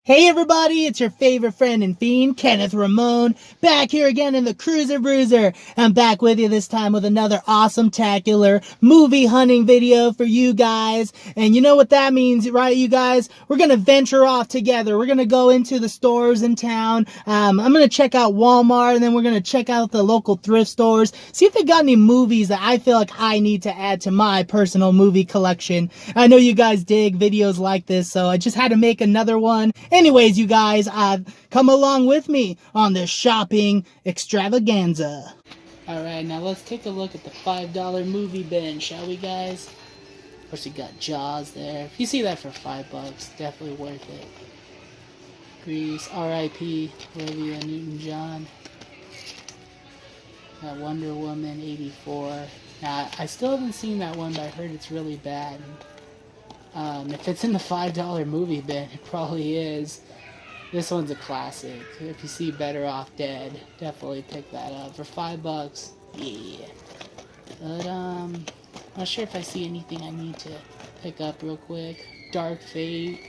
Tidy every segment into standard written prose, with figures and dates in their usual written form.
Hey everybody, it's your favorite friend and fiend, Kenneth Ramon, back here again in the Cruiser Bruiser. I'm back with you this time with another awesome-tacular movie hunting video for you guys. And you know what that means, right, you guys? We're gonna venture off together. We're gonna go into the stores in town. I'm gonna check out Walmart, and then we're gonna check out the local thrift stores, see if they got any movies that I feel like I need to add to my personal movie collection. I know you guys dig videos like this, so I just had to make another one. Anyways, you guys, come along with me on this shopping extravaganza. Alright, now let's take a look at the $5 movie bin, shall we, guys? Of course, we got Jaws there. If you see that for $5, definitely worth it. Grease, R.I.P. Olivia Newton-John. Got Wonder Woman 84. Now, I still haven't seen that one, but I heard it's really bad. If it's in the $5 movie bin, it probably is. This one's a classic. If you see Better Off Dead, definitely pick that up. For $5, yeah. But, not sure if I see anything I need to pick up real quick. Dark Fate.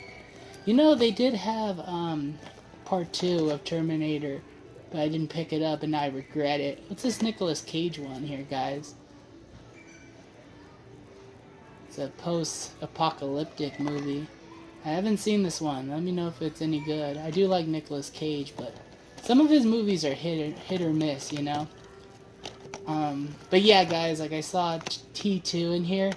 You know, they did have, part 2 of Terminator, but I didn't pick it up and I regret it. What's this Nicolas Cage one here, guys? It's a post-apocalyptic movie. I haven't seen this one. Let me know if it's any good. I do like Nicolas Cage, but some of his movies are hit or miss, you know? But yeah, guys, like I saw T2 in here,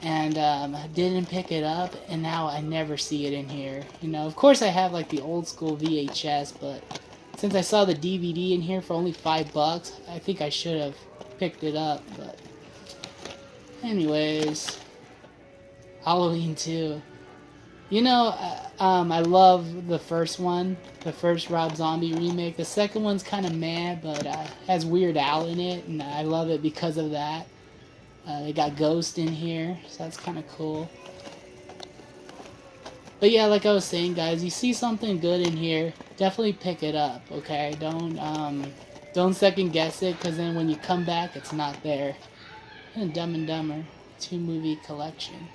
and I didn't pick it up, and now I never see it in here. You know, of course I have like the old school VHS, but since I saw the DVD in here for only $5, I think I should have picked it up, but anyways, Halloween 2. You know, I love the first one, the first Rob Zombie remake. The second one's kind of mad, but has Weird Al in it, and I love it because of that. They got Ghost in here, so that's kind of cool. But yeah, like I was saying, guys, you see something good in here, definitely pick it up, okay? Don't second guess it, because then when you come back, it's not there. And Dumb and Dumber 2 movie collection.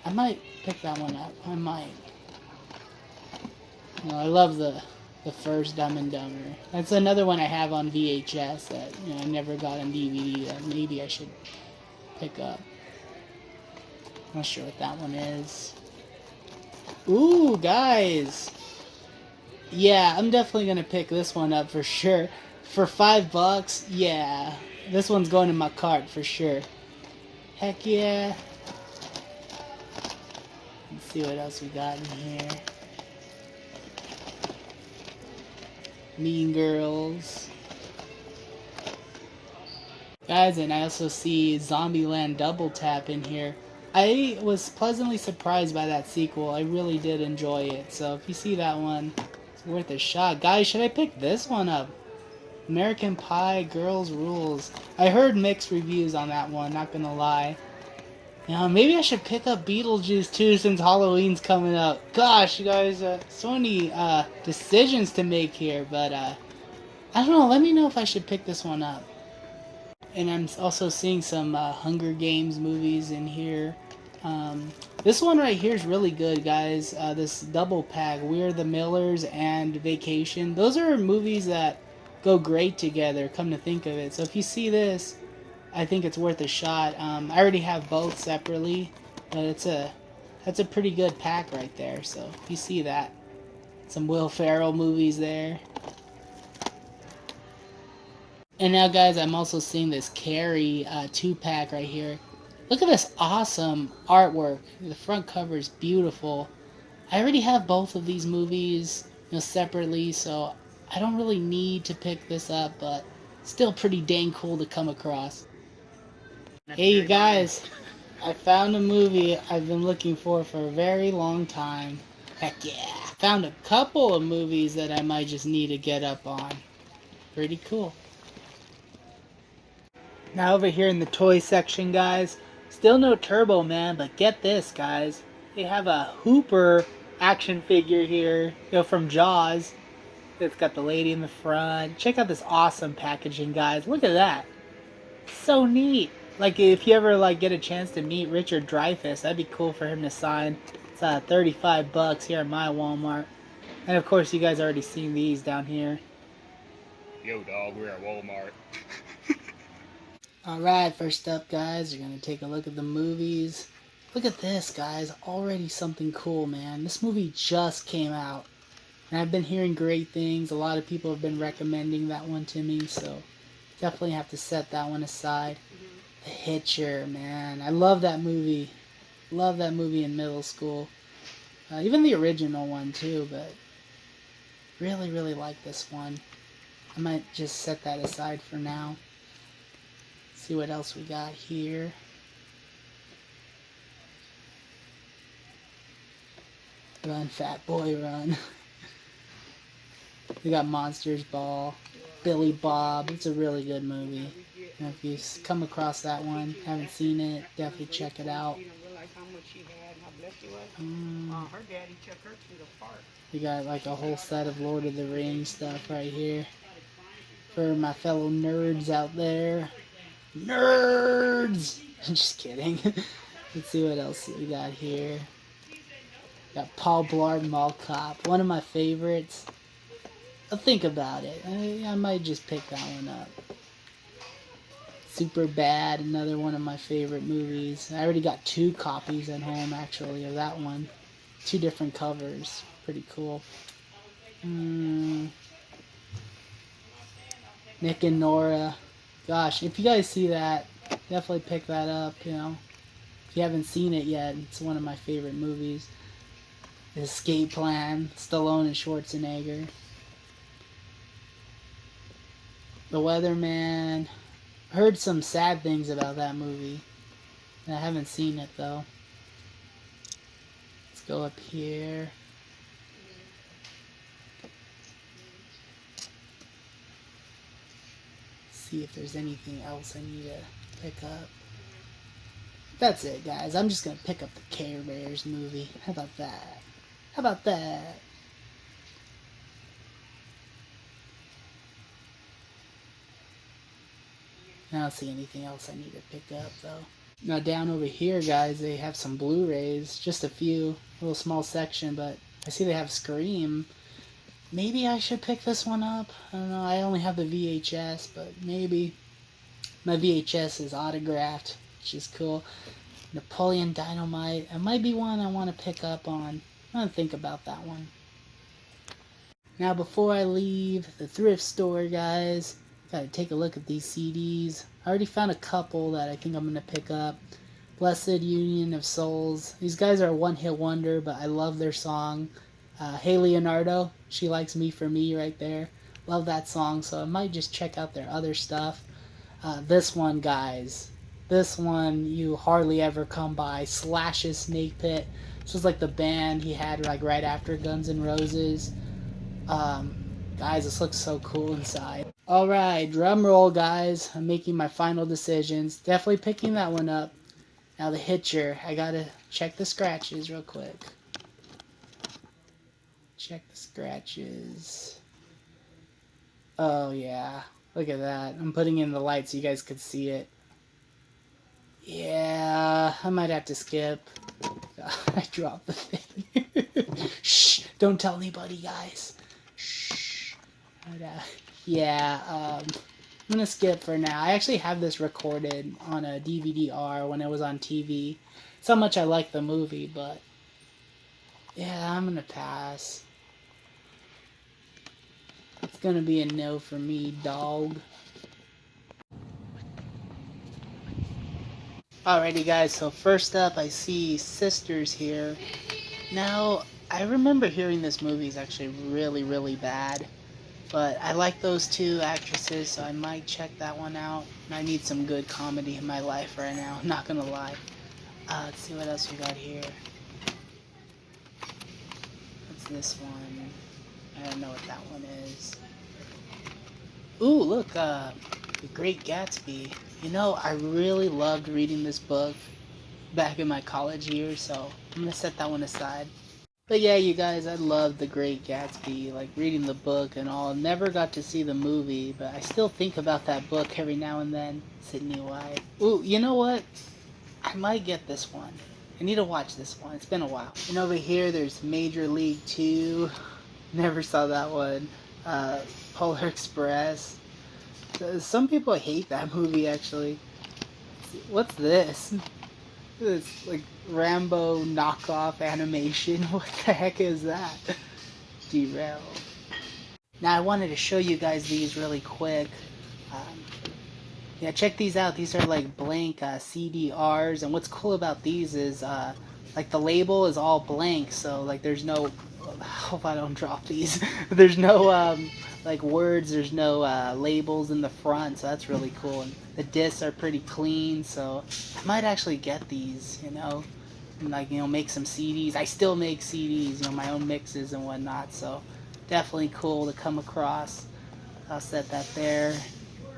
I might pick that one up. I might. You know, I love the first Dumb and Dumber. That's another one I have on VHS that, you know, I never got on DVD that maybe I should pick up. Not sure what that one is. Ooh, guys. Yeah, I'm definitely gonna pick this one up for sure. For $5, yeah. This one's going in my cart for sure. Heck yeah. Let's see what else we got in here. Mean Girls. Guys, and I also see Zombieland Double Tap in here. I was pleasantly surprised by that sequel. I really did enjoy it. So if you see that one, it's worth a shot. Guys, should I pick this one up? American Pie, Girls Rules. I heard mixed reviews on that one, not gonna lie. You know, maybe I should pick up Beetlejuice too since Halloween's coming up. Gosh, you guys, so many decisions to make here, but I don't know. Let me know if I should pick this one up. And I'm also seeing some Hunger Games movies in here. This one right here is really good, guys. This double pack, We're the Millers and Vacation. Those are movies that go great together, come to think of it. So if you see this, I think it's worth a shot. I already have both separately, but that's a pretty good pack right there. So if you see that, some Will Ferrell movies there. And now, guys, I'm also seeing this Carrie 2-pack right here. Look at this awesome artwork. The front cover is beautiful. I already have both of these movies, you know, separately, so I don't really need to pick this up, but still pretty dang cool to come across. Hey, you guys, I found a movie I've been looking for a very long time. Heck yeah. Found a couple of movies that I might just need to get up on. Pretty cool. Now over here in the toy section, guys, still no Turbo Man, but get this, guys. They have a Hooper action figure here, you know, from Jaws. It's got the lady in the front. Check out this awesome packaging, guys. Look at that. So neat. Like, if you ever, like, get a chance to meet Richard Dreyfuss, that'd be cool for him to sign. It's 35 bucks here at my Walmart. And of course, you guys already seen these down here. Yo, dog, we're at Walmart. Alright, first up, guys, you're going to take a look at the movies. Look at this, guys. Already something cool, man. This movie just came out. And I've been hearing great things. A lot of people have been recommending that one to me, so definitely have to set that one aside. The Hitcher, man. I love that movie. Love that movie in middle school. Even the original one, too, but really, really like this one. I might just set that aside for now. See what else we got here. Run, fat boy, run. We got Monsters Ball, Billy Bob. It's a really good movie. And if you come across that one, haven't seen it, definitely check it out. Her daddy took her to the park. We got like a whole set of Lord of the Rings stuff right here. For my fellow nerds out there. Nerds! Just kidding. Let's see what else we got here. Got Paul Blart Mall Cop. One of my favorites. I'll think about it. I might just pick that one up. Super Bad, another one of my favorite movies. I already got 2 copies at home, actually, of that one. 2 different covers. Pretty cool. Nick and Nora. Gosh, if you guys see that, definitely pick that up, you know. If you haven't seen it yet, it's one of my favorite movies. The Escape Plan, Stallone and Schwarzenegger. The Weatherman. Heard some sad things about that movie. I haven't seen it though. Let's go up here. See if there's anything else I need to pick up. That's it, guys. I'm just gonna pick up the Care Bears movie. How about that? How about that? I don't see anything else I need to pick up, though. Now, down over here, guys, they have some Blu-rays. Just a few. A little small section, but I see they have Scream. Maybe I should pick this one up. I don't know. I only have the VHS, but maybe. My VHS is autographed, which is cool. Napoleon Dynamite. It might be one I want to pick up on. I'm going to think about that one. Now, before I leave the thrift store, guys, gotta take a look at these CDs. I already found a couple that I think I'm gonna pick up. Blessed Union of Souls. These guys are a one-hit wonder, but I love their song. Hey Leonardo, She Likes Me for Me right there. Love that song, so I might just check out their other stuff. This one, guys. This one you hardly ever come by. Slash's Snake Pit. This was like the band he had like right after Guns N' Roses. Guys, this looks so cool inside. Alright, drum roll, guys. I'm making my final decisions. Definitely picking that one up. Now the Hitcher. I gotta check the scratches real quick. Check the scratches. Oh, yeah. Look at that. I'm putting in the light so you guys could see it. Yeah, I might have to skip. I dropped the thing. Shh, don't tell anybody, guys. Shh. Yeah, I'm gonna skip for now. I actually have this recorded on a DVD-R when it was on TV. That's how much I like the movie, but yeah, I'm gonna pass. It's gonna be a no for me, dog. Alrighty, guys, so first up I see Sisters here. Now, I remember hearing this movie is actually really, really bad. But I like those 2 actresses, so I might check that one out. I need some good comedy in my life right now, I'm not gonna lie. Let's see what else we got here. What's this one? I don't know what that one is. Ooh, look, The Great Gatsby. You know, I really loved reading this book back in my college years, so I'm gonna set that one aside. But yeah, you guys, I love The Great Gatsby, like reading the book and all. Never got to see the movie, but I still think about that book every now and then. Sydney White. Ooh, you know what? I might get this one. I need to watch this one. It's been a while. And over here, there's Major League 2. Never saw that one. Polar Express. Some people hate that movie, actually. What's this? This, like, Rambo knockoff animation. What the heck is that? Derail. Now, I wanted to show you guys these really quick. Yeah, check these out. These are like blank CDRs, and what's cool about these is like the label is all blank, so like there's no, I hope I don't drop these, there's no like words, there's no labels in the front, so that's really cool. And the discs are pretty clean, so I might actually get these, you know, and like, you know, make some CDs. I still make CDs, you know, my own mixes and whatnot, so definitely cool to come across. I'll set that there.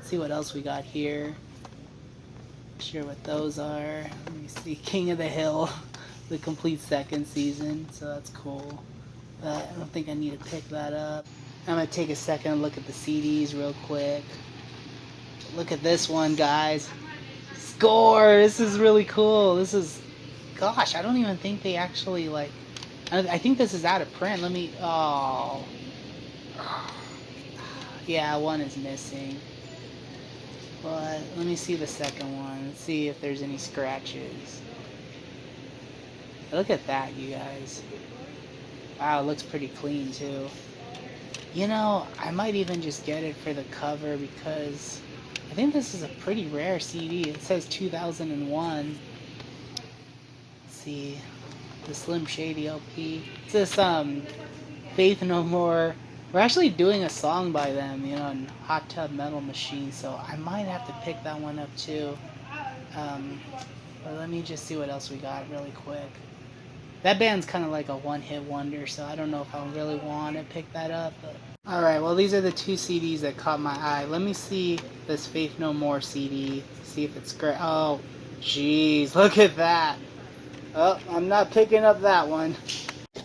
See what else we got here. Not sure what those are. Let me see. King of the Hill, the complete second season, so that's cool. I don't think I need to pick that up. I'm gonna take a second and look at the CDs real quick. Look at this one, guys. Score! This is really cool. This is, gosh, I don't even think they actually like, I think this is out of print. Let me, oh. Yeah, one is missing. But let me see the second one. Let's see if there's any scratches. Look at that, you guys. Wow, it looks pretty clean too. You know, I might even just get it for the cover because I think this is a pretty rare CD. It says 2001. Let's see. The Slim Shady LP. It's this Faith No More. We're actually doing a song by them, you know, in Hot Tub Metal Machine, so I might have to pick that one up too. But let me just see what else we got really quick. That band's kind of like a one-hit wonder, so I don't know if I really want to pick that up. But... Alright, well these are the two CDs that caught my eye. Let me see this Faith No More CD, see if it's great. Oh, jeez, look at that. Oh, I'm not picking up that one.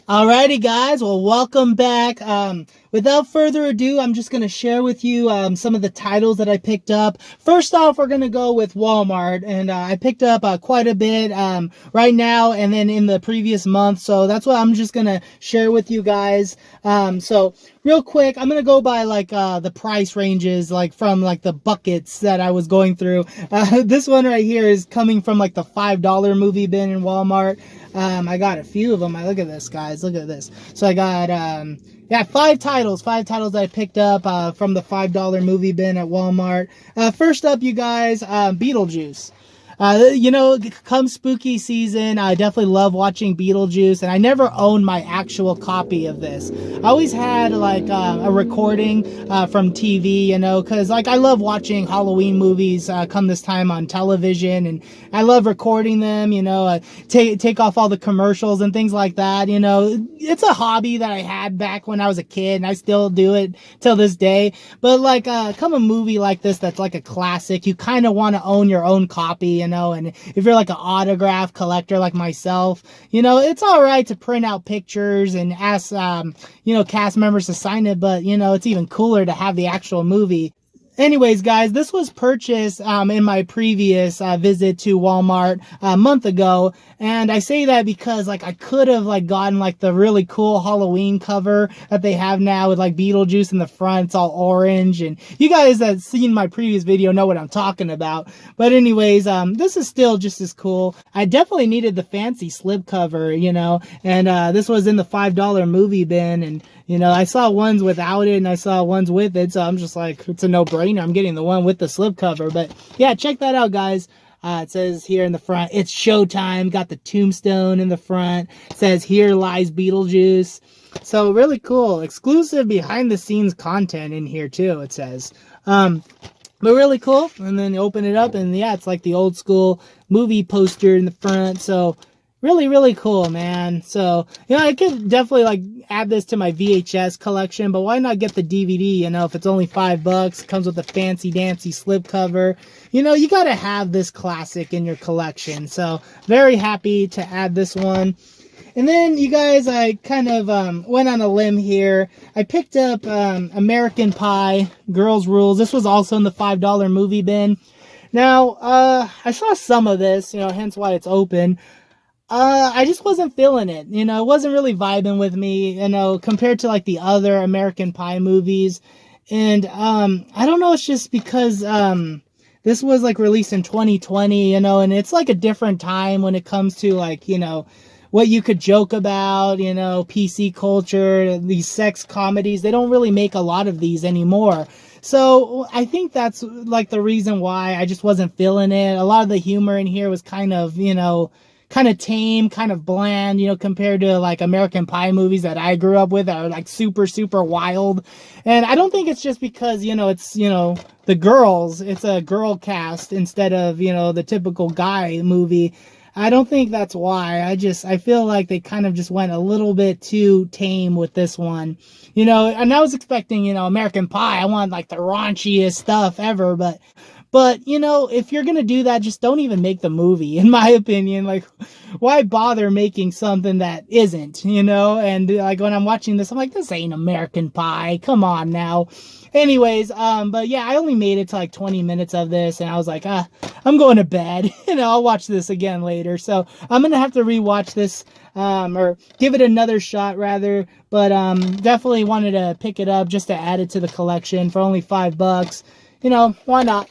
Alrighty guys, well welcome back. Without further ado, I'm just going to share with you some of the titles that I picked up. First off, we're going to go with Walmart, and I picked up quite a bit right now and then in the previous month, so that's what I'm just going to share with you guys. So real quick, I'm going to go by like the price ranges, like from like the buckets that I was going through. This one right here is coming from like the $5 movie bin in Walmart. I got a few of them. Look at this, guys. Look at this. So I got, yeah, five titles that I picked up from the $5 movie bin at Walmart. First up, you guys, Beetlejuice. You know, come spooky season, I definitely love watching Beetlejuice, and I never owned my actual copy of this. I always had like a recording from TV, you know, because like I love watching Halloween movies come this time on television, and I love recording them, you know, take off all the commercials and things like that, you know. It's a hobby that I had back when I was a kid, and I still do it till this day. But like come a movie like this that's like a classic, you kind of want to own your own copy, you know, and if you're like an autograph collector like myself, you know, it's all right to print out pictures and ask, you know, cast members to sign it, but, you know, it's even cooler to have the actual movie. Anyways, guys, this was purchased in my previous visit to Walmart a month ago, and I say that because like I could have like gotten like the really cool Halloween cover that they have now with like Beetlejuice in the front. It's all orange, and you guys that seen my previous video know what I'm talking about. But anyways, this is still just as cool. I definitely needed the fancy slipcover, you know, and this was in the $5 movie bin, and you know, I saw ones without it and I saw ones with it, so I'm just like, it's a no-brainer. I'm getting the one with the slipcover. But yeah, check that out, guys. It says here in the front, it's showtime. Got the tombstone in the front. It says, here lies Beetlejuice. So really cool. Exclusive behind-the-scenes content in here too, it says. But really cool. And then you open it up and yeah, it's like the old school movie poster in the front. So really, really cool, man. So, you know, I could definitely like add this to my VHS collection, but why not get the DVD, you know, if it's only $5, comes with a fancy dancy slipcover. You know, you gotta have this classic in your collection. So, very happy to add this one. And then, you guys, I kind of went on a limb here. I picked up American Pie, Girls Rules. This was also in the $5 movie bin. Now, I saw some of this, you know, hence why it's open. I just wasn't feeling it. You know, it wasn't really vibing with me, you know, compared to like the other American Pie movies. And I don't know, it's just because this was like released in 2020, you know, and it's like a different time when it comes to like, you know, what you could joke about, you know, PC culture, these sex comedies. They don't really make a lot of these anymore. So I think that's like the reason why I just wasn't feeling it. A lot of the humor in here was kind of, you know, kind of tame, kind of bland, you know, compared to like American Pie movies that I grew up with that are like super, super wild. And I don't think it's just because, you know, it's, you know, the girls, it's a girl cast instead of, you know, the typical guy movie. I don't think that's why. I feel like they kind of just went a little bit too tame with this one. You know, and I was expecting, you know, American Pie. I want like the raunchiest stuff ever, but you know, if you're gonna do that, just don't even make the movie, in my opinion. Like, why bother making something that isn't, you know? And like when I'm watching this, I'm like, this ain't American Pie. Come on now. Anyways, but yeah, I only made it to like 20 minutes of this, and I was like, I'm going to bed. You know, I'll watch this again later. So I'm gonna have to rewatch this, or give it another shot rather. But definitely wanted to pick it up just to add it to the collection for only $5. You know, why not?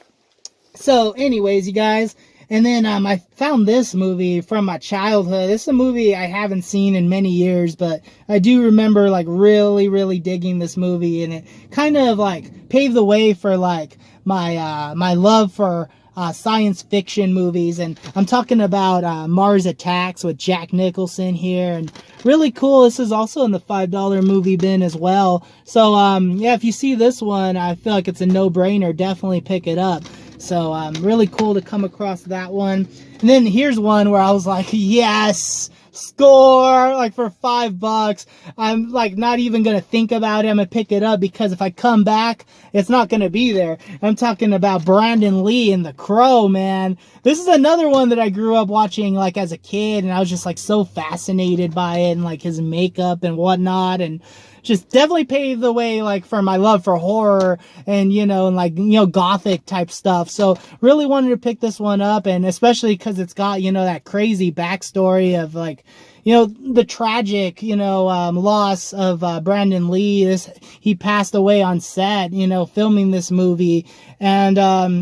So, anyways, you guys, and then I found this movie from my childhood. This is a movie I haven't seen in many years, but I do remember like really, really digging this movie, and it kind of like paved the way for like my love for science fiction movies. And I'm talking about Mars Attacks with Jack Nicholson here, and really cool. This is also in the $5 movie bin as well. So yeah, if you see this one, I feel like it's a no-brainer. Definitely pick it up. So really cool to come across that one. And then here's one where I was like, yes, score, like for $5. I'm like not even gonna think about it. I'm gonna pick it up because if I come back, it's not gonna be there. I'm talking about Brandon Lee and The Crow, man. This is another one that I grew up watching like as a kid, and I was just like so fascinated by it and like his makeup and whatnot, and just definitely paved the way like for my love for horror and, you know, and like, you know, gothic type stuff. So really wanted to pick this one up, and especially because it's got, you know, that crazy backstory of like, you know, the tragic, you know, loss of Brandon Lee. He passed away on set, you know, filming this movie. And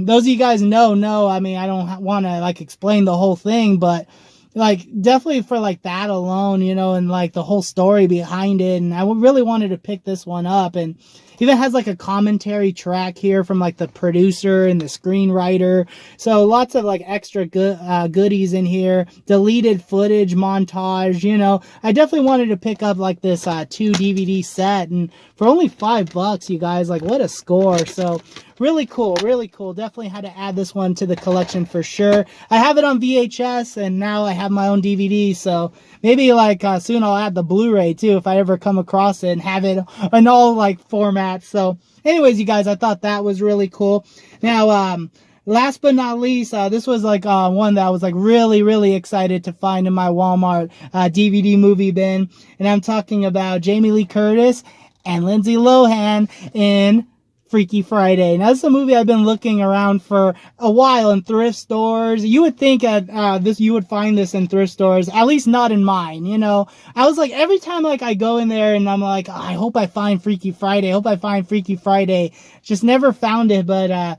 those of you guys know, I mean, I don't want to like explain the whole thing, but like definitely for like that alone, you know, and like the whole story behind it. And I really wanted to pick this one up, and even has like a commentary track here from like the producer and the screenwriter. So lots of like extra goodies in here, deleted footage montage, you know. I definitely wanted to pick up like this 2 DVD set, and for only $5, you guys, like what a score. So really cool, really cool. Definitely had to add this one to the collection for sure. I have it on VHS, and now I have my own DVD, so maybe like soon I'll add the Blu-ray too if I ever come across it and have it in all like formats. So anyways, you guys, I thought that was really cool. Now, last but not least, this was like one that I was like really, really excited to find in my Walmart DVD movie bin, and I'm talking about Jamie Lee Curtis and Lindsay Lohan in Freaky Friday. Now, this is a movie I've been looking around for a while in thrift stores. You would think that you would find this in thrift stores, at least not in mine. You know, I was like, every time like I go in there and I'm like, oh, I hope I find Freaky Friday. I hope I find Freaky Friday. Just never found it, but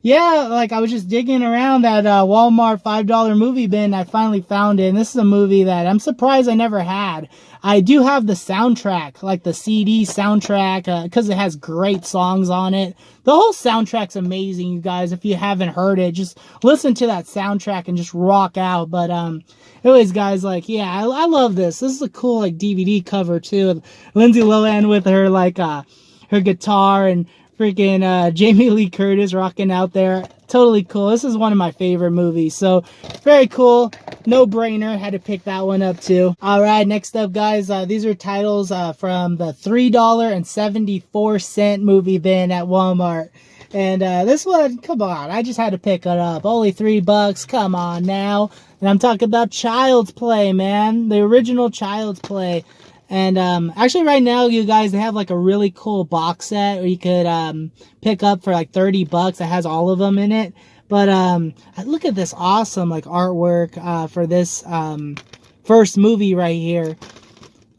yeah, like I was just digging around that Walmart $5 movie bin. I finally found it, and this is a movie that I'm surprised I never had. I do have the soundtrack, like the CD soundtrack, because it has great songs on it. The whole soundtrack's amazing, you guys. If you haven't heard it, just listen to that soundtrack and just rock out. But anyways, guys, like yeah, I love this. This is a cool like DVD cover too. Lindsay Lohan with her like her guitar, and freaking Jamie Lee Curtis rocking out there. Totally cool. This is one of my favorite movies. So very cool. No brainer. Had to pick that one up too. All right. Next up, guys. These are titles from the $3.74 movie bin at Walmart. And this one, come on. I just had to pick it up. Only $3. Come on now. And I'm talking about Child's Play, man. The original Child's Play. And actually right now, you guys, they have like a really cool box set where you could pick up for like $30 that has all of them in it. But look at this awesome like artwork for this first movie right here.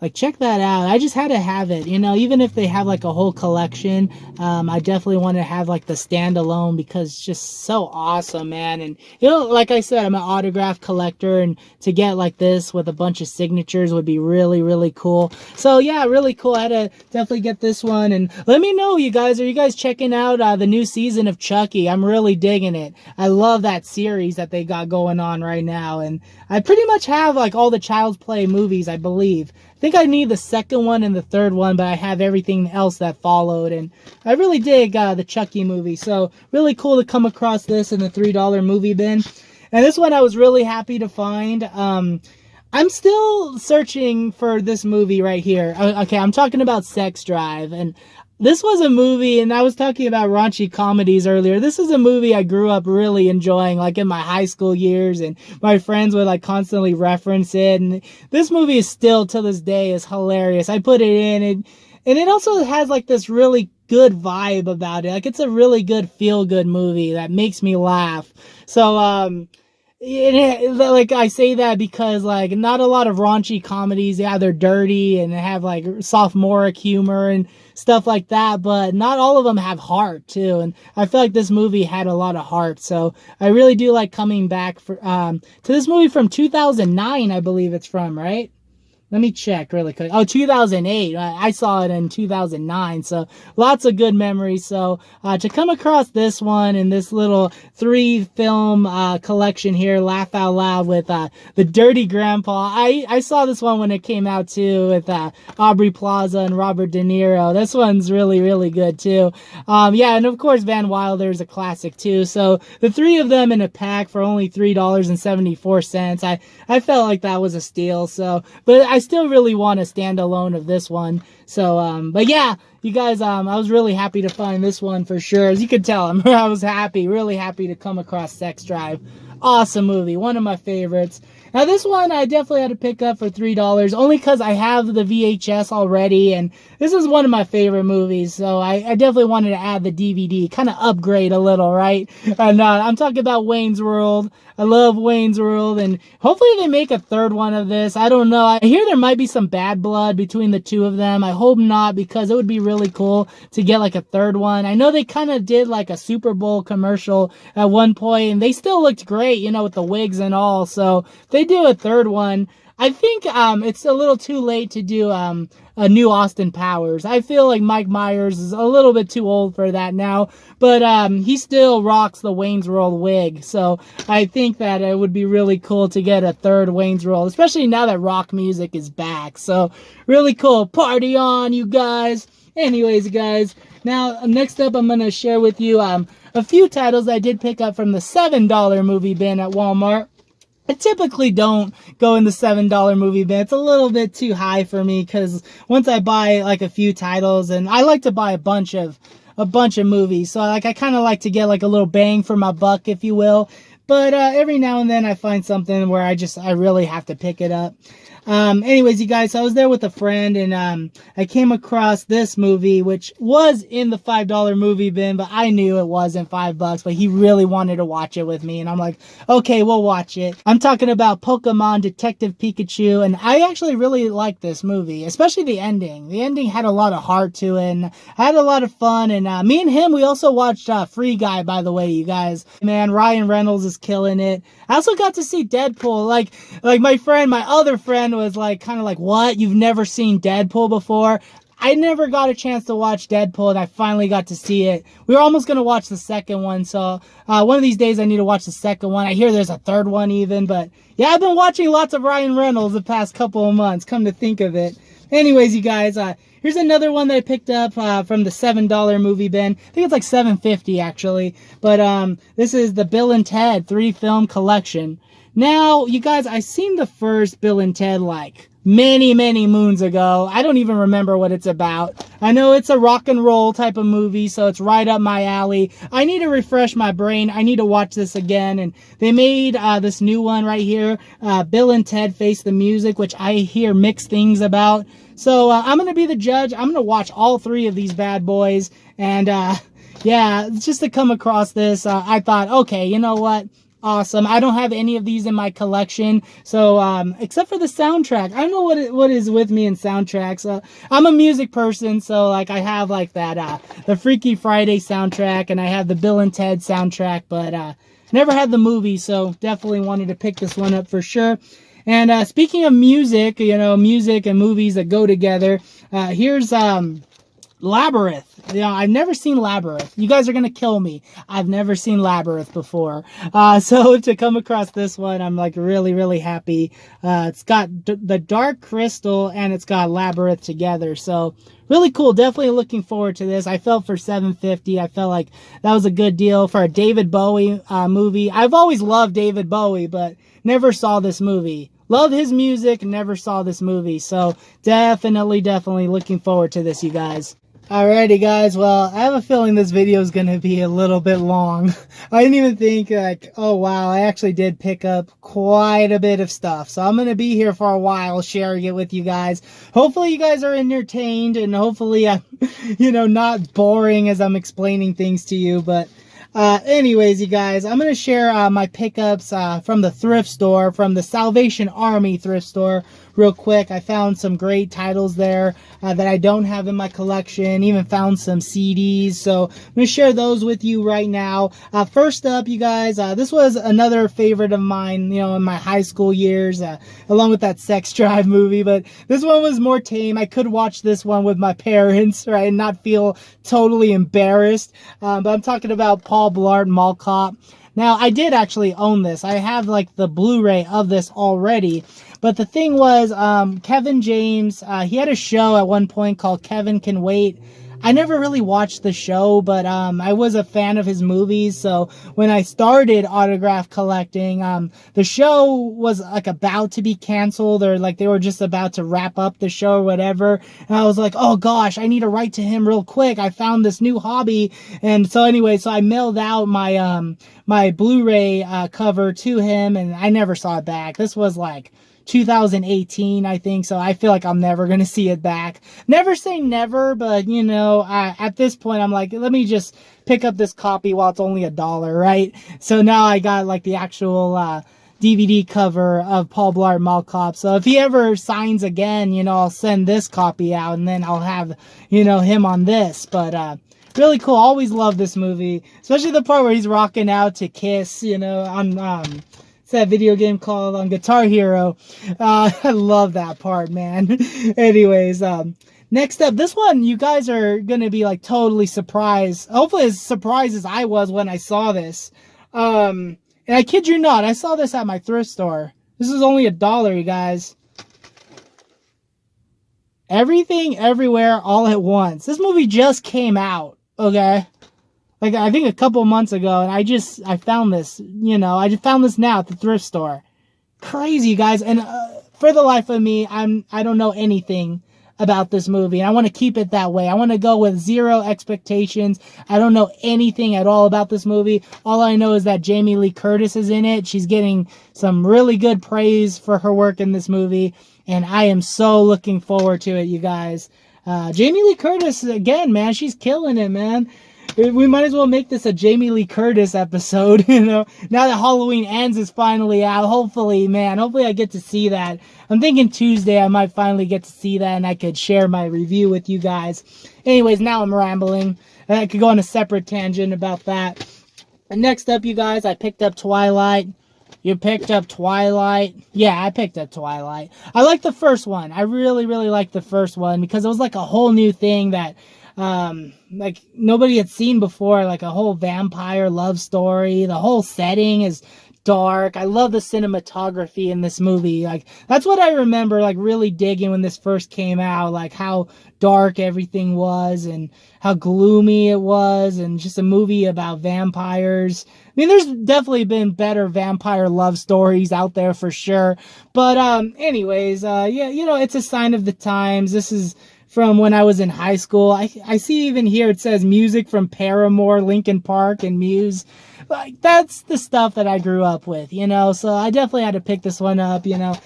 Like, check that out. I just had to have it, you know, even if they have like a whole collection. I definitely want to have like the standalone because it's just so awesome, man. And, you know, like I said, I'm an autograph collector, and to get like this with a bunch of signatures would be really, really cool. So yeah, really cool. I had to definitely get this one. And let me know, you guys, are you guys checking out the new season of Chucky? I'm really digging it. I love that series that they got going on right now. And I pretty much have like all the Child's Play movies, I believe. I think I need the second one and the third one, but I have everything else that followed. And I really dig the Chucky movie. So really cool to come across this in the $3 movie bin. And this one I was really happy to find. I'm still searching for this movie right here. Okay, I'm talking about Sex Drive. And this was a movie, and I was talking about raunchy comedies earlier. This is a movie I grew up really enjoying, like in my high school years, and my friends would like constantly reference it. And this movie is still, to this day, is hilarious. I put it in, and it also has like this really good vibe about it. Like, it's a really good feel-good movie that makes me laugh. So, like, I say that because like not a lot of raunchy comedies, yeah, they're dirty and they have like sophomoric humor and stuff like that, but not all of them have heart too. And I feel like this movie had a lot of heart, so I really do like coming back for to this movie from 2009, I believe it's from, right? Let me check really quick. Oh, 2008. I saw it in 2009. So lots of good memories. So to come across this one in this little 3-film collection here, Laugh Out Loud with the Dirty Grandpa. I saw this one when it came out too with Aubrey Plaza and Robert De Niro. This one's really, really good too. Yeah, and of course Van Wilder is a classic too. So the three of them in a pack for only $3.74. I felt like that was a steal. So, but I still really want a standalone of this one. So, but yeah, you guys, I was really happy to find this one for sure. As you could tell, I was happy, really happy to come across Sex Drive. Awesome movie, one of my favorites. Now this one I definitely had to pick up for $3, only because I have the VHS already, and this is one of my favorite movies, so I definitely wanted to add the DVD, kind of upgrade a little, right? And I'm talking about Wayne's World. I love Wayne's World, and hopefully they make a third one of this. I don't know. I hear there might be some bad blood between the two of them. I hope not, because it would be really cool to get like a third one. I know they kind of did like a Super Bowl commercial at one point, and they still looked great, you know, with the wigs and all. So if they do a third one, I think it's a little too late to do a new Austin Powers. I feel like Mike Myers is a little bit too old for that now, but he still rocks the Wayne's World wig. So I think that it would be really cool to get a third Wayne's World, especially now that rock music is back. So really cool. Party on, you guys. Anyways, guys, now next up I'm going to share with you a few titles I did pick up from the $7 movie bin at Walmart. I typically don't go in the $7 movie bin. It's a little bit too high for me, because once I buy like a few titles, and I like to buy a bunch of movies, so like I kind of like to get like a little bang for my buck, if you will. But every now and then I find something where I really have to pick it up. Anyways, you guys, so I was there with a friend, and I came across this movie, which was in the $5 movie bin, but I knew it wasn't $5, but he really wanted to watch it with me, and I'm like, okay, we'll watch it. I'm talking about Pokemon Detective Pikachu, and I actually really liked this movie, especially the ending. The ending had a lot of heart to it, and I had a lot of fun, and me and him, we also watched Free Guy, by the way, you guys. Man, Ryan Reynolds is killing it. I also got to see Deadpool. Like my other friend was like, kind of like, what? You've never seen Deadpool before? I never got a chance to watch Deadpool, and I finally got to see it. We were almost going to watch the second one, so one of these days I need to watch the second one. I hear there's a third one even, but yeah, I've been watching lots of Ryan Reynolds the past couple of months, come to think of it. Anyways, you guys, here's another one that I picked up from the $7 movie bin. I think it's like $7.50 actually, but this is the Bill and Ted 3-film collection. Now, you guys, I seen the first Bill and Ted like many, many moons ago. I don't even remember what it's about. I know it's a rock and roll type of movie, so it's right up my alley. I need to refresh my brain. I need to watch this again. And they made this new one right here, Bill and Ted Face the Music, which I hear mixed things about. So I'm going to be the judge. I'm going to watch all three of these bad boys. And yeah, just to come across this, I thought, okay, you know what? awesome. I don't have any of these in my collection, so except for the soundtrack. I don't know what is with me in soundtracks. I'm a music person, so like I have like that the Freaky Friday soundtrack, and I have the Bill and Ted soundtrack, but never had the movie, so definitely wanted to pick this one up for sure. And speaking of music, you know, music and movies that go together, here's Labyrinth. You know, I've never seen Labyrinth. You guys are gonna kill me. I've never seen Labyrinth before. So to come across this one, I'm like really happy. It's got the Dark Crystal and it's got Labyrinth together. So really cool. Definitely looking forward to this. I felt for $7.50. I felt like that was a good deal for a David Bowie movie. I've always loved David Bowie, but never saw this movie. Love his music, never saw this movie. So definitely looking forward to this, you guys. Alrighty guys, well, I have a feeling this video is going to be a little bit long. I didn't even think like, oh wow, I actually did pick up quite a bit of stuff. So I'm going to be here for a while sharing it with you guys. Hopefully you guys are entertained and hopefully I'm, you know, not boring as I'm explaining things to you. But anyways, you guys, I'm going to share my pickups from the thrift store, from the Salvation Army thrift store real quick. I found some great titles there that I don't have in my collection, even found some CDs, so I'm going to share those with you right now. First up, you guys, this was another favorite of mine, you know, in my high school years, along with that Sex Drive movie, but this one was more tame. I could watch this one with my parents, right, and not feel totally embarrassed, but I'm talking about Paul Blart Mall Cop. Now, I did actually own this. I have like the Blu-ray of this already. But the thing was, Kevin James, he had a show at one point called Kevin Can Wait. I never really watched the show, but I was a fan of his movies. So when I started autograph collecting, the show was like about to be canceled, or like they were just about to wrap up the show or whatever. And I was like, oh gosh, I need to write to him real quick. I found this new hobby. And so anyway, so I mailed out my my Blu-ray cover to him, and I never saw it back. This was like 2018, I think, so I feel like I'm never gonna see it back. Never say never, but you know, at this point I'm like, let me just pick up this copy while it's only $1, right? So now I got like the actual DVD cover of Paul Blart Mall Cop. So if he ever signs again, you know, I'll send this copy out, and then I'll have, you know, him on this. But really cool. Always love this movie, especially the part where he's rocking out to Kiss, you know, on that video game called on Guitar Hero. I love that part, man. Anyways, next up, this one you guys are gonna be like totally surprised, hopefully as surprised as I was when I saw this. And I kid you not, I saw this at my thrift store. This is only $1, you guys. Everything Everywhere All at Once. This movie just came out, okay? Like, I think a couple months ago, and I found this, you know, I just found this now at the thrift store. Crazy, guys. And for the life of me, I don't know anything about this movie, and I want to keep it that way. I want to go with zero expectations. I don't know anything at all about this movie. All I know is that Jamie Lee Curtis is in it. She's getting some really good praise for her work in this movie, and I am so looking forward to it, you guys. Jamie Lee Curtis, again, man, she's killing it, man. We might as well make this a Jamie Lee Curtis episode, you know. Now that Halloween Ends is finally out, hopefully, man, hopefully I get to see that. I'm thinking Tuesday I might finally get to see that, and I could share my review with you guys. Anyways, now I'm rambling. I could go on a separate tangent about that. And next up, you guys, I picked up Twilight. You picked up Twilight? Yeah, I picked up Twilight. I like the first one. I really liked the first one because it was like a whole new thing that like nobody had seen before, like a whole vampire love story. The whole setting is dark. I love the cinematography in this movie. Like, that's what I remember, like, really digging when this first came out, like how dark everything was and how gloomy it was, and just a movie about vampires. I mean, there's definitely been better vampire love stories out there for sure. But anyways, yeah, you know, it's a sign of the times. This is from when I was in high school. I see even here it says music from Paramore, Linkin Park, and Muse. Like, that's the stuff that I grew up with, you know, so I definitely had to pick this one up, you know,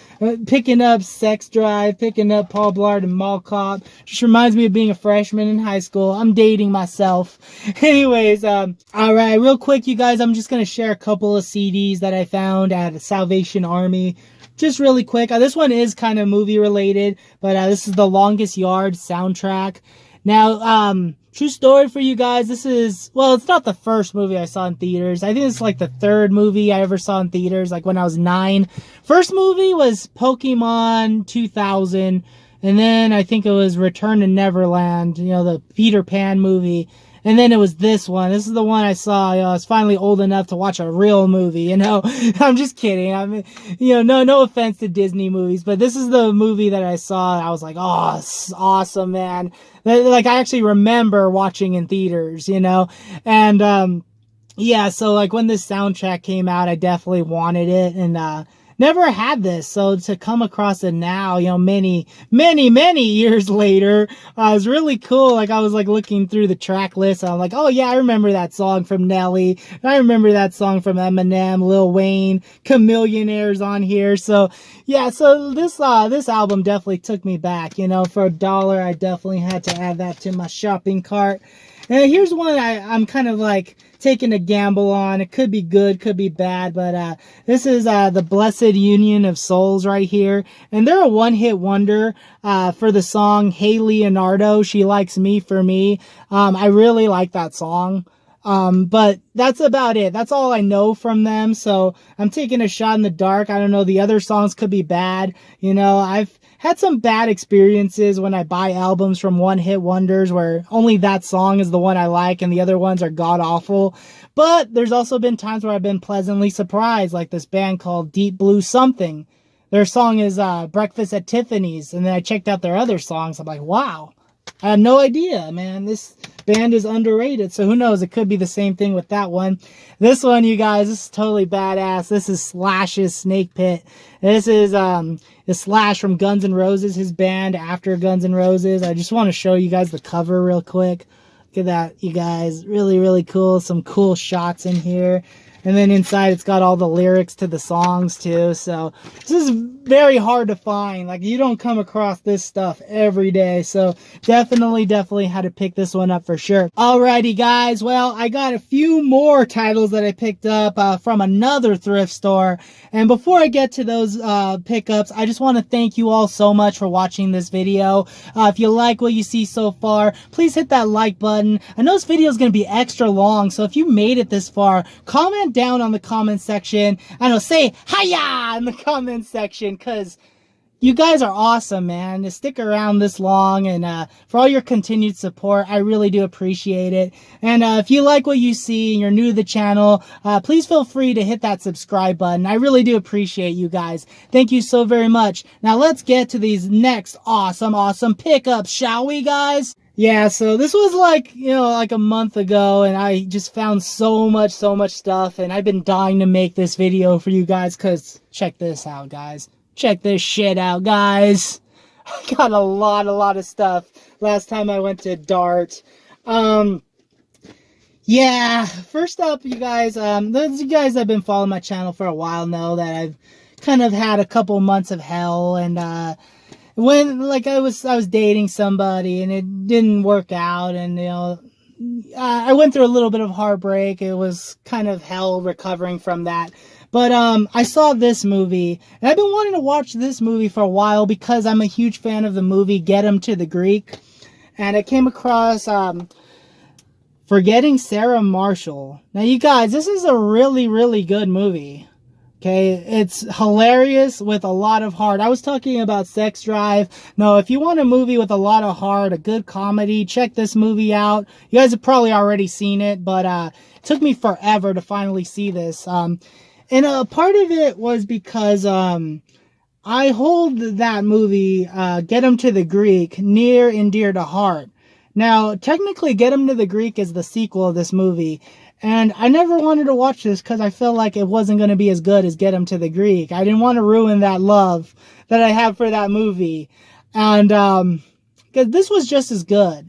picking up Sex Drive, picking up Paul Blart and Mall Cop, just reminds me of being a freshman in high school. I'm dating myself. Anyways, all right, real quick, you guys, I'm just going to share a couple of CDs that I found at Salvation Army. Just really quick, this one is kind of movie related, but this is The Longest Yard soundtrack. Now, true story for you guys, this is, well, it's not the first movie I saw in theaters. I think it's like the third movie I ever saw in theaters, like when I was 9. First movie was Pokemon 2000, and then I think it was Return to Neverland, you know, the Peter Pan movie. And then it was this one. This is the one I saw. You know, I was finally old enough to watch a real movie, you know. I'm just kidding. I mean, you know, no offense to Disney movies, but this is the movie that I saw. I was like, oh, it's awesome, man. Like, I actually remember watching in theaters, you know. And, yeah, so, like, when this soundtrack came out, I definitely wanted it. And, never had this, so to come across it now, you know, many years later, was really cool. Like, I was like looking through the track list, and I'm like, oh yeah, I remember that song from Nelly, I remember that song from Eminem, Lil Wayne, Chamillionaire's on here. So yeah, so this album definitely took me back, you know. For $1, I definitely had to add that to my shopping cart. And here's one I'm kind of like taking a gamble on. It could be good, could be bad, but this is the Blessed Union of Souls right here. And they're a one-hit wonder for the song Hey Leonardo, She Likes Me for Me. I really like that song. But that's about it. That's all I know from them. So I'm taking a shot in the dark. I don't know. The other songs could be bad. You know, I've had some bad experiences when I buy albums from one-hit wonders where only that song is the one I like and the other ones are god-awful. But there's also been times where I've been pleasantly surprised, like this band called Deep Blue Something. Their song is Breakfast at Tiffany's, and then I checked out their other songs. I'm like, wow, I had no idea, man. This band is underrated, so who knows? It could be the same thing with that one. This one, you guys, this is totally badass. This is Slash's Snake Pit. This is Slash from Guns N' Roses, his band after Guns N' Roses. I just want to show you guys the cover real quick. Look at that, you guys. Really, really cool. Some cool shots in here. And then inside it's got all the lyrics to the songs too. So this is very hard to find. Like, you don't come across this stuff every day. So definitely had to pick this one up for sure. Alrighty guys. Well, I got a few more titles that I picked up from another thrift store. And before I get to those pickups, I just want to thank you all so much for watching this video. If you like what you see so far, please hit that like button. I know this video is going to be extra long. So if you made it this far, comment down on the comment section. I know, say hiya in the comment section, because you guys are awesome, man. To stick around this long and for all your continued support, I really do appreciate it. And if you like what you see and you're new to the channel, please feel free to hit that subscribe button. I really do appreciate you guys. Thank you so very much. Now let's get to these next awesome pickups, shall we, guys? Yeah, so this was like, you know, like a month ago, and I just found so much stuff, and I've been dying to make this video for you guys, because check this out, guys. Check this shit out, guys. I got a lot of stuff last time I went to Dart. Yeah, first up, you guys, those you guys that have been following my channel for a while know that I've kind of had a couple months of hell, and when, like, I was dating somebody and it didn't work out, and, you know, I went through a little bit of heartbreak. It was kind of hell recovering from that. But I saw this movie, and I've been wanting to watch this movie for a while because I'm a huge fan of the movie Get 'Em to the Greek. And I came across Forgetting Sarah Marshall. Now, you guys, this is a really good movie. Okay, it's hilarious with a lot of heart. I was talking about Sex Drive. No, if you want a movie with a lot of heart, a good comedy, check this movie out. You guys have probably already seen it, but it took me forever to finally see this. And a part of it was because I hold that movie, Get 'Em to the Greek, near and dear to heart. Now, technically, Get 'Em to the Greek is the sequel of this movie. And I never wanted to watch this because I felt like it wasn't going to be as good as Get 'Em to the Greek. I didn't want to ruin that love that I have for that movie. And because this was just as good.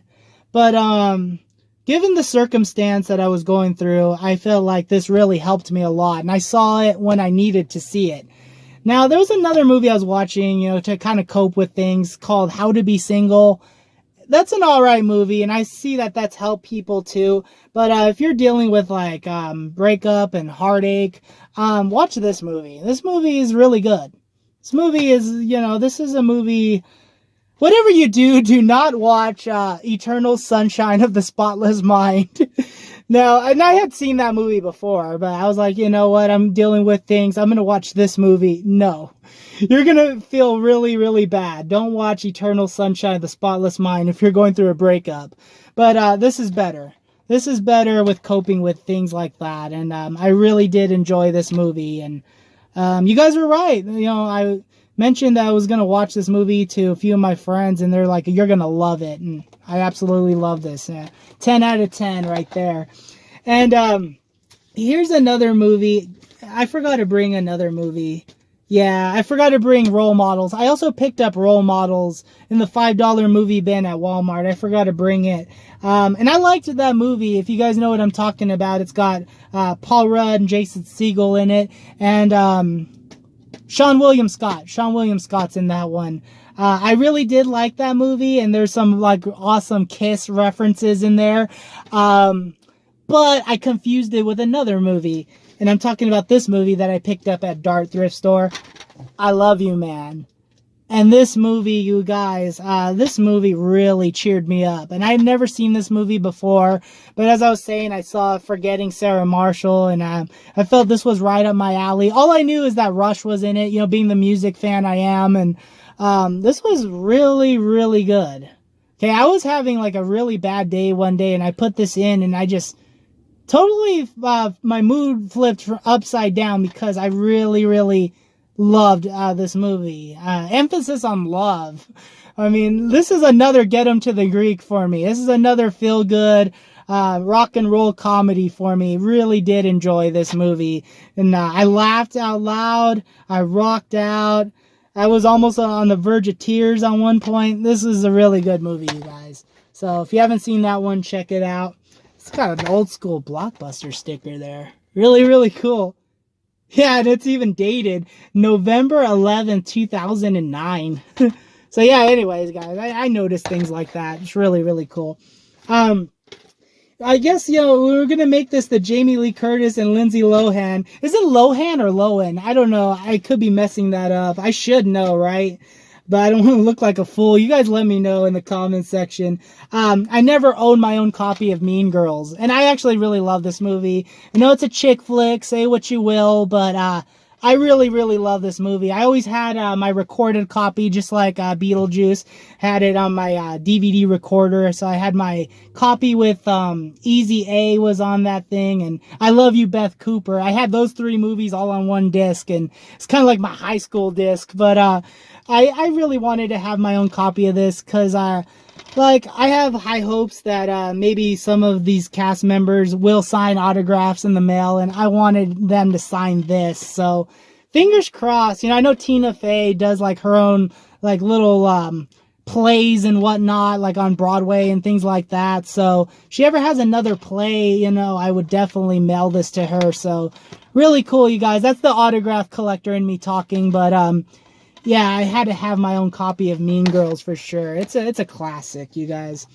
But given the circumstance that I was going through, I felt like this really helped me a lot, and I saw it when I needed to see it. Now, there was another movie I was watching, to kind of cope with things, called How to Be Single. That's an alright movie, and I see that that's helped people too. But if you're dealing with like breakup and heartache, watch this movie. This movie is really good. This movie is, this is a movie. Whatever you do, do not watch Eternal Sunshine of the Spotless Mind. Now, and I had seen that movie before, but I was like, you know what? I'm dealing with things. I'm going to watch this movie. No. You're going to feel really, really bad. Don't watch Eternal Sunshine of the Spotless Mind if you're going through a breakup. But this is better. This is better with coping with things like that. And I really did enjoy this movie. And you guys were right. I mentioned that I was going to watch this movie to a few of my friends, and they're like, you're going to love it. And I absolutely love this. 10 out of 10 right there. And here's another movie. I forgot to bring another movie. Yeah, I forgot to bring Role Models. I also picked up Role Models in the $5 movie bin at Walmart. I forgot to bring it. And I liked that movie. If you guys know what I'm talking about, it's got Paul Rudd and Jason Segel in it. And Sean William Scott. Sean William Scott's in that one. I really did like that movie, and there's some like awesome Kiss references in there. But I confused it with another movie, and I'm talking about this movie that I picked up at Dart Thrift Store. I Love You, Man. And this movie, you guys, this movie really cheered me up. And I had never seen this movie before. But as I was saying, I saw Forgetting Sarah Marshall. And I felt this was right up my alley. All I knew is that Rush was in it, being the music fan I am. And this was really, really good. Okay, I was having like a really bad day one day. And I put this in, and I just totally, my mood flipped upside down because I really, really loved this movie. Emphasis on love. I mean, this is another Get 'em to the Greek for me. This is another feel-good rock and roll comedy for me. Really did enjoy this movie. And I laughed out loud. I rocked out. I was almost on the verge of tears on one point. This is a really good movie, you guys. So if you haven't seen that one, check it out. It's got an old school Blockbuster sticker there. Really, really cool. Yeah, and it's even dated November 11th, 2009. So yeah, anyways, guys, I noticed things like that. It's really, really cool. I guess, we're going to make this the Jamie Lee Curtis and Lindsay Lohan. Is it Lohan or Lohan? I don't know. I could be messing that up. I should know, right? But I don't want to look like a fool. You guys let me know in the comments section. I never owned my own copy of Mean Girls. And I actually really love this movie. I know it's a chick flick, say what you will, but I really, really love this movie. I always had my recorded copy, just like Beetlejuice. Had it on my DVD recorder. So I had my copy with Easy A was on that thing. And I Love You, Beth Cooper. I had those 3 movies all on one disc. And it's kind of like my high school disc. But I really wanted to have my own copy of this because I have high hopes that maybe some of these cast members will sign autographs in the mail, and I wanted them to sign this. So fingers crossed. I know Tina Fey does like her own like little plays and whatnot, like on Broadway and things like that. So if she ever has another play, I would definitely mail this to her. So really cool, you guys. That's the autograph collector in me talking, but yeah, I had to have my own copy of Mean Girls for sure. It's a classic, you guys.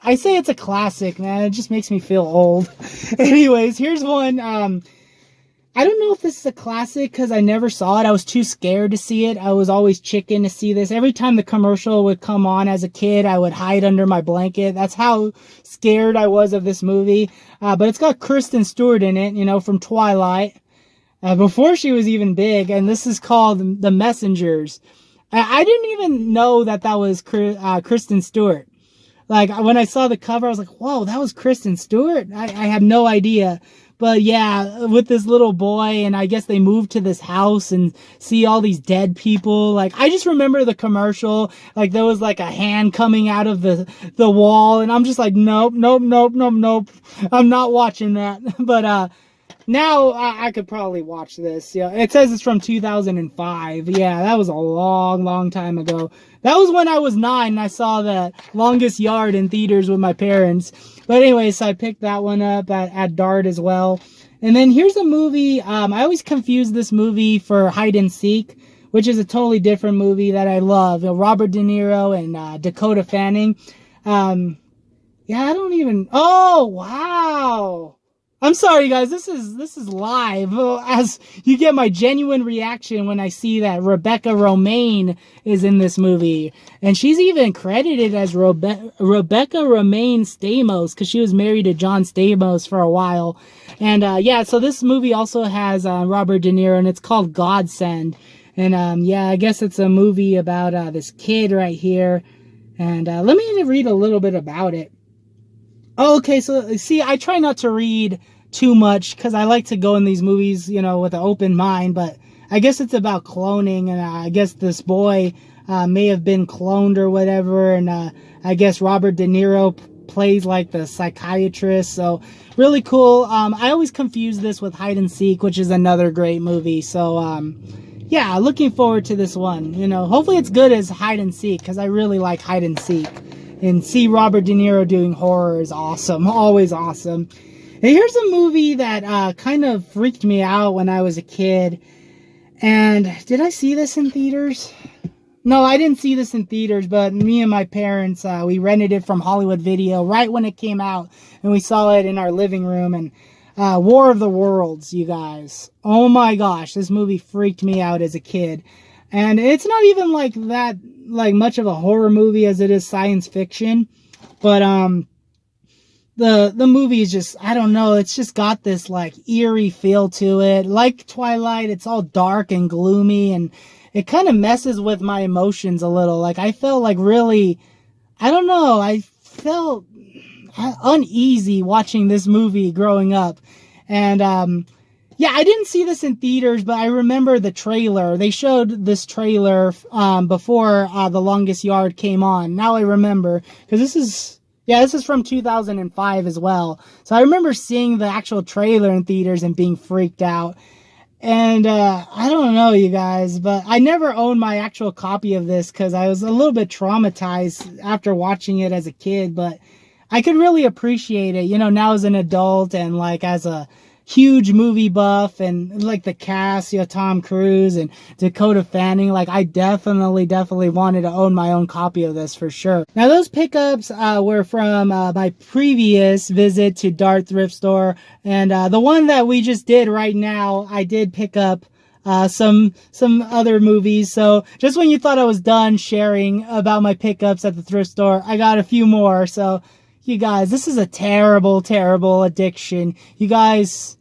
I say it's a classic, man. It just makes me feel old. Anyways, here's one. I don't know if this is a classic because I never saw it. I was too scared to see it. I was always chicken to see this. Every time the commercial would come on as a kid, I would hide under my blanket. That's how scared I was of this movie. But it's got Kristen Stewart in it, from Twilight. Before she was even big, and this is called The Messengers. I didn't even know that was Kristen Stewart. Like, when I saw the cover, I was like, whoa, that was Kristen Stewart? I had no idea. But yeah, with this little boy, and I guess they moved to this house and see all these dead people. Like, I just remember the commercial, like there was like a hand coming out of the wall, and I'm just like, nope. I'm not watching that. But, now I could probably watch this. Yeah, it says it's from 2005. Yeah, that was a long, long time ago. That was when I was 9 and I saw The Longest Yard in theaters with my parents. But anyway, so I picked that one up at Dart as well. And then here's a movie. I always confuse this movie for Hide and Seek, which is a totally different movie that I love. Robert De Niro and Dakota Fanning. Yeah, I don't even... Oh, wow. I'm sorry, guys. This is live. As you get my genuine reaction when I see that Rebecca Romijn is in this movie. And she's even credited as Rebecca Romijn Stamos because she was married to John Stamos for a while. And yeah, so this movie also has Robert De Niro, and it's called Godsend. And yeah, I guess it's a movie about this kid right here. And let me read a little bit about it. Oh, okay, so see, I try not to read too much because I like to go in these movies, you know, with an open mind, but I guess it's about cloning, and I guess this boy may have been cloned or whatever, and I guess Robert De Niro plays like the psychiatrist, so really cool. I always confuse this with Hide and Seek, which is another great movie, so yeah, looking forward to this one. You know, hopefully it's good as Hide and Seek because I really like Hide and Seek. And see Robert De Niro doing horror is awesome. Always awesome. And here's a movie that kind of freaked me out when I was a kid. And did I see this in theaters? No, I didn't see this in theaters, but me and my parents, we rented it from Hollywood Video right when it came out. And we saw it in our living room. And War of the Worlds, you guys. Oh my gosh, this movie freaked me out as a kid. And it's not even like that, like much of a horror movie as it is science fiction. But the movie is just, I don't know, it's just got this like eerie feel to it. Like Twilight, it's all dark and gloomy, and it kind of messes with my emotions a little. Like I felt like really, I don't know, I felt uneasy watching this movie growing up. And yeah, I didn't see this in theaters, but I remember the trailer. They showed this trailer before The Longest Yard came on. Now I remember, because this is from 2005 as well. So I remember seeing the actual trailer in theaters and being freaked out. And I don't know, you guys, but I never owned my actual copy of this because I was a little bit traumatized after watching it as a kid. But I could really appreciate it, you know, now as an adult and like as a huge movie buff, and like the cast, you know, Tom Cruise and Dakota Fanning. Like I definitely wanted to own my own copy of this for sure. Now those pickups were from my previous visit to Dart Thrift Store, and the one that we just did right now, I did pick up some other movies. So just when you thought I was done sharing about my pickups at the thrift store, I got a few more. So you guys, this is a terrible addiction. You guys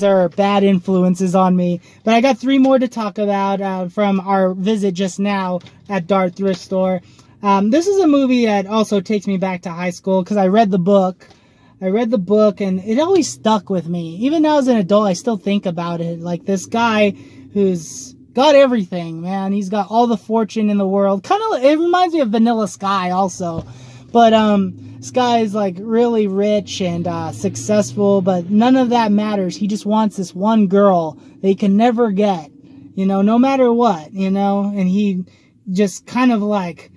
are bad influences on me. But I got 3 more to talk about from our visit just now at Dart Thrift Store. This is a movie that also takes me back to high school because I read the book. And it always stuck with me. Even now as an adult, I still think about it. Like this guy who's got everything, man. He's got all the fortune in the world. It reminds me of Vanilla Sky also. But this guy is like really rich and successful, but none of that matters. He just wants this one girl that he can never get, you know, no matter what, you know, and he just kind of like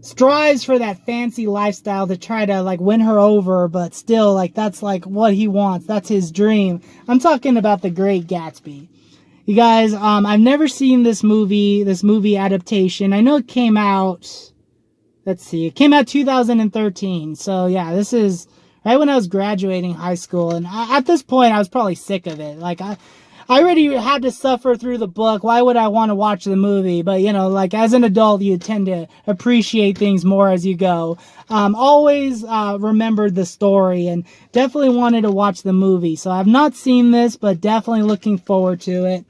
strives for that fancy lifestyle to try to like win her over, but still like that's like what he wants. That's his dream. I'm talking about The Great Gatsby. You guys, I've never seen this movie adaptation. I know it came out, let's see, it came out 2013. So yeah, this is right when I was graduating high school. And at this point, I was probably sick of it. Like I already had to suffer through the book. Why would I want to watch the movie? But you know, like as an adult, you tend to appreciate things more as you go. Always remembered the story and definitely wanted to watch the movie. So I've not seen this, but definitely looking forward to it.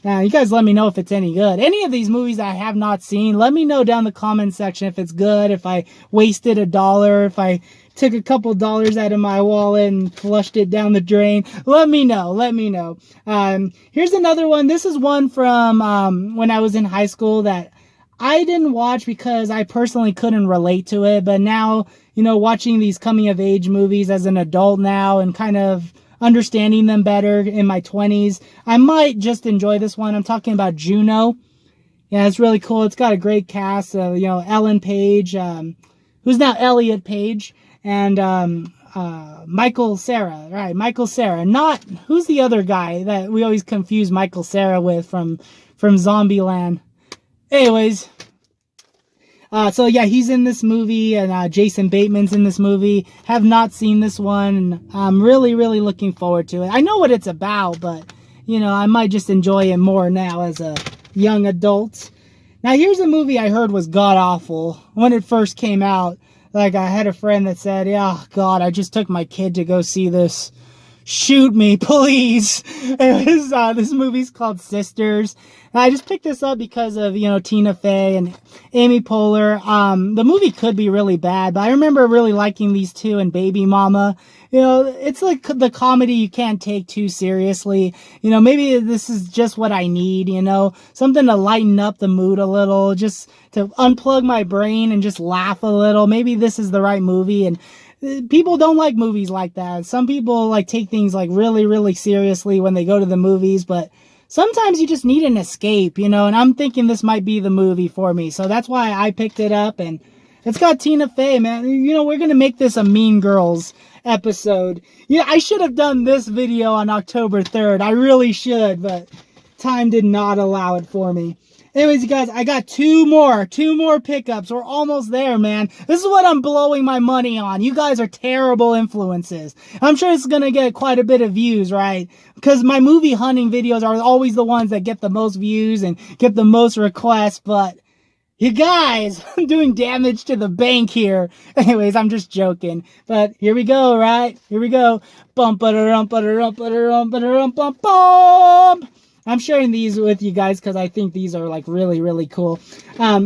Now, you guys let me know if it's any good. Any of these movies I have not seen, let me know down in the comment section if it's good, if I wasted $1, if I took a couple dollars out of my wallet and flushed it down the drain. Let me know. Here's another one. This is one from when I was in high school that I didn't watch because I personally couldn't relate to it. But now, you know, watching these coming of age movies as an adult now and kind of understanding them better in my 20s, I might just enjoy this one. I'm talking about Juno. Yeah, it's really cool. It's got a great cast. You know, Ellen Page, who's now Elliot Page, and Michael Cera, right? Michael Cera. Not who's the other guy that we always confuse Michael Cera with from Zombieland. Anyways, so yeah, he's in this movie, and Jason Bateman's in this movie. Have not seen this one, and I'm really looking forward to it. I know what it's about, but you know, I might just enjoy it more now as a young adult. Now, here's a movie I heard was god-awful when it first came out. Like, I had a friend that said, yeah, God, I just took my kid to go see this. Shoot me, please. It was, this movie's called Sisters. And I just picked this up because of, you know, Tina Fey and Amy Poehler. The movie could be really bad, but I remember really liking these two and Baby Mama. You know, it's like the comedy you can't take too seriously. You know, maybe this is just what I need, you know, something to lighten up the mood a little, just to unplug my brain and just laugh a little. Maybe this is the right movie. And people don't like movies like that. Some people like take things like really seriously when they go to the movies, but sometimes you just need an escape, you know, and I'm thinking this might be the movie for me. So that's why I picked it up, and it's got Tina Fey, man. You know, we're going to make this a Mean Girls episode. Yeah, I should have done this video on October 3rd. I really should, but time did not allow it for me. Anyways, you guys, I got two more pickups. We're almost there, man. This is what I'm blowing my money on. You guys are terrible influences. I'm sure it's going to get quite a bit of views, right? Because my movie hunting videos are always the ones that get the most views and get the most requests, but you guys, I'm doing damage to the bank here. Anyways, I'm just joking. But here we go, right? Here we go. Bump, ba-da-rump, ba-da-rump, ba-da-rump, ba-da-rump, bump, bump. I'm sharing these with you guys because I think these are like really cool.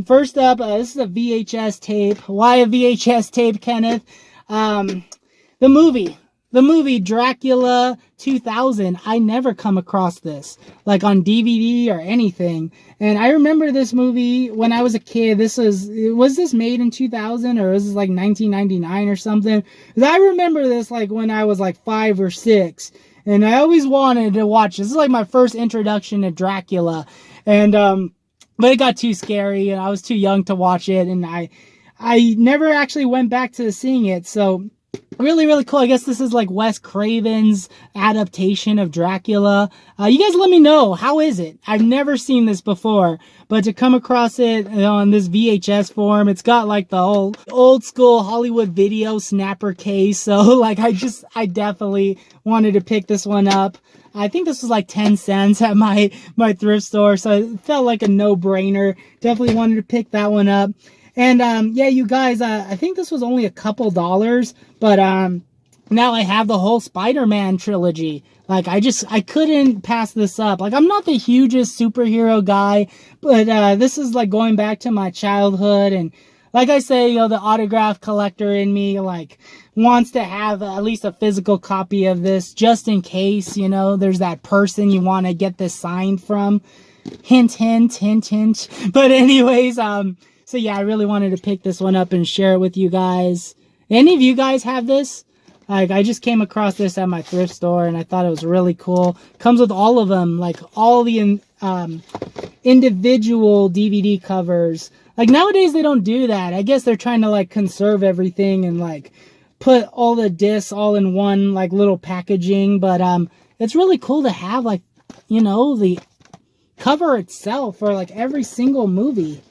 First up, this is a VHS tape. Why a VHS tape, Kenneth? The movie Dracula 2000. I never come across this like on DVD or anything. And I remember this movie when I was a kid. Was this made in 2000 or was this like 1999 or something? Because I remember this like when I was like 5 or 6. And I always wanted to watch this. This is like my first introduction to Dracula. And, but it got too scary and I was too young to watch it. And I never actually went back to seeing it. So really cool. I guess this is like Wes Craven's adaptation of Dracula. You guys let me know. How is it? I've never seen this before, but to come across it on this VHS form, it's got like the old school Hollywood video snapper case. So like, I definitely wanted to pick this one up. I think this was like 10 cents at my thrift store. So it felt like a no-brainer. Definitely wanted to pick that one up. And, yeah, you guys, I think this was only a couple dollars, but, now I have the whole Spider-Man trilogy. Like, I couldn't pass this up. Like, I'm not the hugest superhero guy, but, this is like going back to my childhood. And like I say, you know, the autograph collector in me, like, wants to have at least a physical copy of this just in case, you know, there's that person you want to get this signed from. Hint, hint, hint, hint. But anyways, so yeah, I really wanted to pick this one up and share it with you guys. Any of you guys have this? Like, I just came across this at my thrift store and I thought it was really cool. Comes with all of them, like all the individual DVD covers. Like nowadays they don't do that. I guess they're trying to like conserve everything and like put all the discs all in one like little packaging. But it's really cool to have like, you know, the cover itself for like every single movie.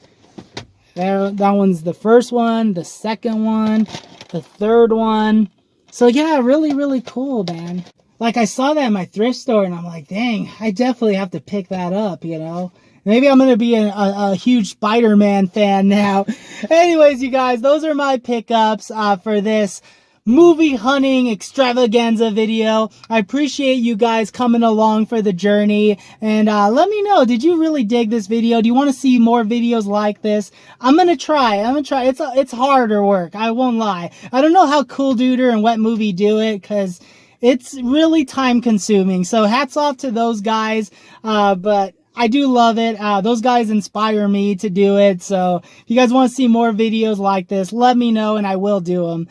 That one's the first one, the second one, the third one. So yeah, really cool, man. Like I saw that in my thrift store and I'm like, dang, I definitely have to pick that up, you know. Maybe I'm going to be a huge Spider-Man fan now. Anyways, you guys, those are my pickups for this movie hunting extravaganza video. I appreciate you guys coming along for the journey, and let me know, did you really dig this video? Do you want to see more videos like this? I'm gonna try. It's harder work, I won't lie. I don't know how Cool Duder and Wet Movie do it because it's really time consuming, so hats off to those guys. But I do love it. Those guys inspire me to do it. So if you guys want to see more videos like this, let me know and I will do them.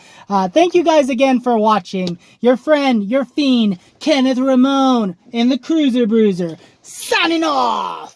Thank you guys again for watching. Your friend, your fiend, Kenneth Ramon in the Cruiser Bruiser, signing off.